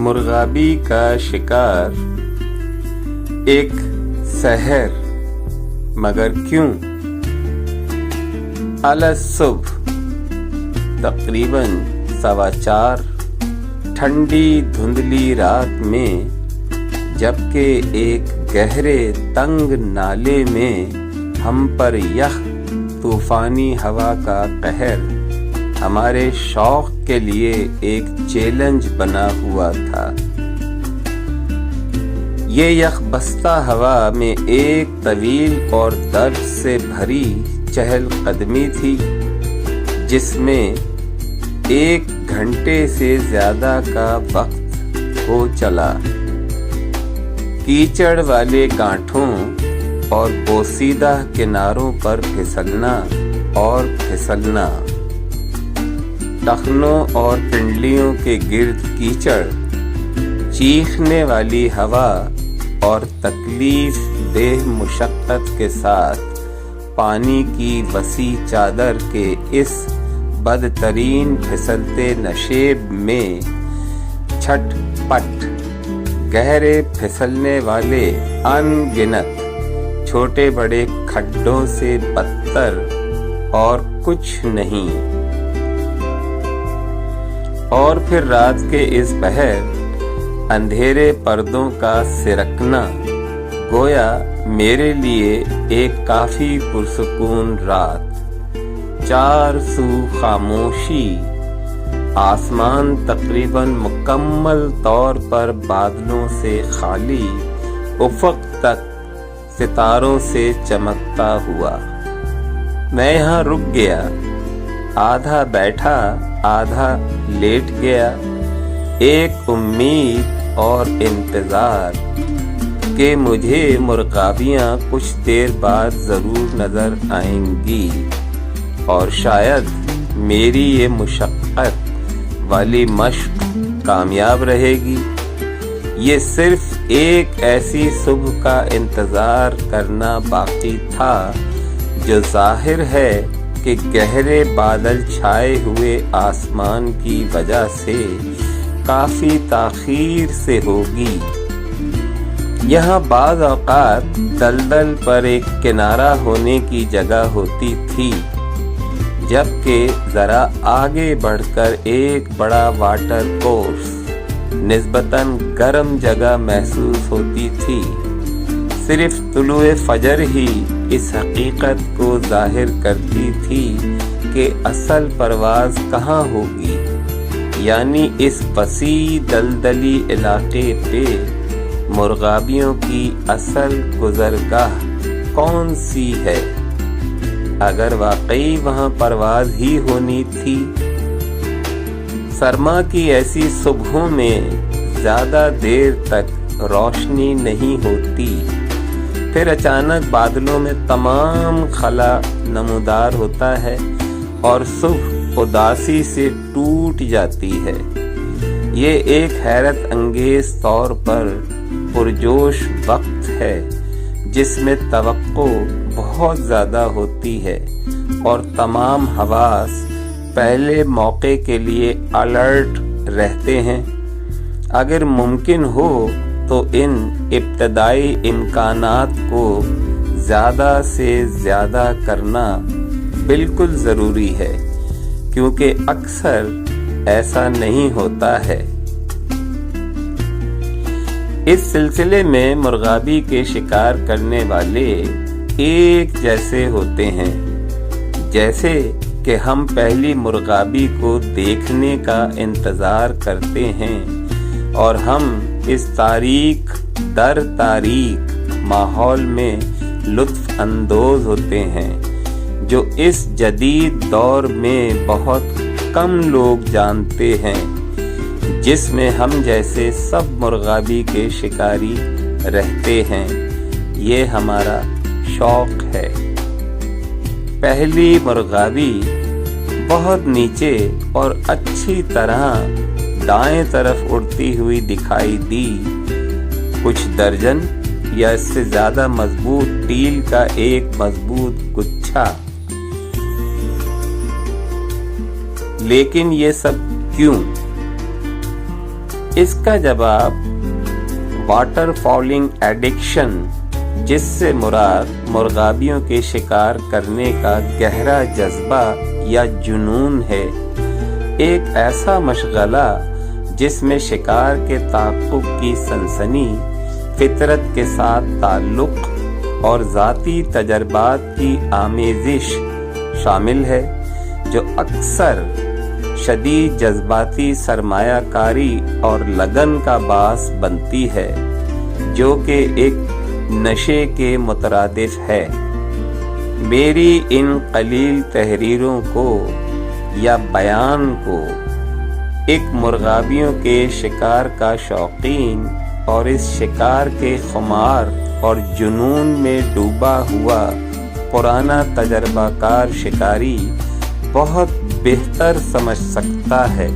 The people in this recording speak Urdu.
مرغابی کا شکار ایک سحر، مگر کیوں؟ الصبح تقریباً 4:15 ٹھنڈی دھندلی رات میں، جبکہ ایک گہرے تنگ نالے میں ہم پر یخ طوفانی ہوا کا قہر ہمارے شوق کے لیے ایک چیلنج بنا ہوا تھا۔ یہ یخ بستہ ہوا میں ایک طویل اور درد سے بھری چہل قدمی تھی، جس میں 1 گھنٹے سے زیادہ کا وقت ہو چلا۔ کیچڑ والے گانٹھوں اور بوسیدہ کناروں پر پھسلنا اور پھسلنا، ٹخنوں اور پنڈلیوں کے گرد کیچڑ، چیخنے والی ہوا اور تکلیف دہ مشقت کے ساتھ پانی کی وسیع چادر کے اس بدترین پھسلتے نشیب میں چھٹ پٹ گہرے پھسلنے والے ان گنت چھوٹے بڑے کھڈوں سے بدتر اور کچھ نہیں۔ اور پھر رات کے اس پہر اندھیرے پردوں کا سرکنا گویا میرے لیے ایک کافی پرسکون رات۔ 4 سو خاموشی، آسمان تقریباً مکمل طور پر بادلوں سے خالی، افق تک ستاروں سے چمکتا ہوا۔ میں یہاں رک گیا، آدھا بیٹھا آدھا لیٹ گیا، ایک امید اور انتظار کہ مجھے مرغابیاں کچھ دیر بعد ضرور نظر آئیں گی، اور شاید میری یہ مشقت والی مشق کامیاب رہے گی۔ یہ صرف ایک ایسی صبح کا انتظار کرنا باقی تھا جو ظاہر ہے کہ گہرے بادل چھائے ہوئے آسمان کی وجہ سے کافی تاخیر سے ہوگی۔ یہاں بعض اوقات دلدل پر ایک کنارہ ہونے کی جگہ ہوتی تھی، جبکہ ذرا آگے بڑھ کر ایک بڑا واٹر کورس نسبتاً گرم جگہ محسوس ہوتی تھی۔ صرف طلوع فجر ہی اس حقیقت کو ظاہر کرتی تھی کہ اصل پرواز کہاں ہوگی، یعنی اس وسیع دلدلی علاقے پہ مرغابیوں کی اصل گزرگاہ کون سی ہے، اگر واقعی وہاں پرواز ہی ہونی تھی۔ سرما کی ایسی صبحوں میں زیادہ دیر تک روشنی نہیں ہوتی، پھر اچانک بادلوں میں تمام خلا نمودار ہوتا ہے اور صبح اداسی سے ٹوٹ جاتی ہے۔ یہ ایک حیرت انگیز طور پر پرجوش وقت ہے جس میں توقع بہت زیادہ ہوتی ہے اور تمام حواس پہلے موقع کے لیے الرٹ رہتے ہیں۔ اگر ممکن ہو تو ان ابتدائی امکانات کو زیادہ سے زیادہ کرنا بالکل ضروری ہے، کیونکہ اکثر ایسا نہیں ہوتا ہے۔ اس سلسلے میں مرغابی کے شکار کرنے والے ایک جیسے ہوتے ہیں، جیسے کہ ہم پہلی مرغابی کو دیکھنے کا انتظار کرتے ہیں اور ہم اس تاریک در تاریک ماحول میں لطف اندوز ہوتے ہیں، جو اس جدید دور میں بہت کم لوگ جانتے ہیں، جس میں ہم جیسے سب مرغابی کے شکاری رہتے ہیں۔ یہ ہمارا شوق ہے۔ پہلی مرغابی بہت نیچے اور اچھی طرح دائیں طرف اڑتی ہوئی دکھائی دی۔ کچھ درجن یا اس سے زیادہ مضبوط ٹیل کا ایک مضبوط گچھا۔ لیکن یہ سب کیوں؟ اس کا جواب واٹر فاؤلنگ ایڈکشن، جس سے مراد مرغابیوں کے شکار کرنے کا گہرا جذبہ یا جنون ہے، ایک ایسا مشغلہ جس میں شکار کے تعاقب کی سنسنی، فطرت کے ساتھ تعلق اور ذاتی تجربات کی آمیزش شامل ہے، جو اکثر شدید جذباتی سرمایہ کاری اور لگن کا باعث بنتی ہے، جو کہ ایک نشے کے مترادف ہے۔ میری ان قلیل تحریروں کو یا بیان کو ایک مرغابیوں کے شکار کا شوقین اور اس شکار کے خمار اور جنون میں ڈوبا ہوا پرانا تجربہ کار شکاری بہت بہتر سمجھ سکتا ہے۔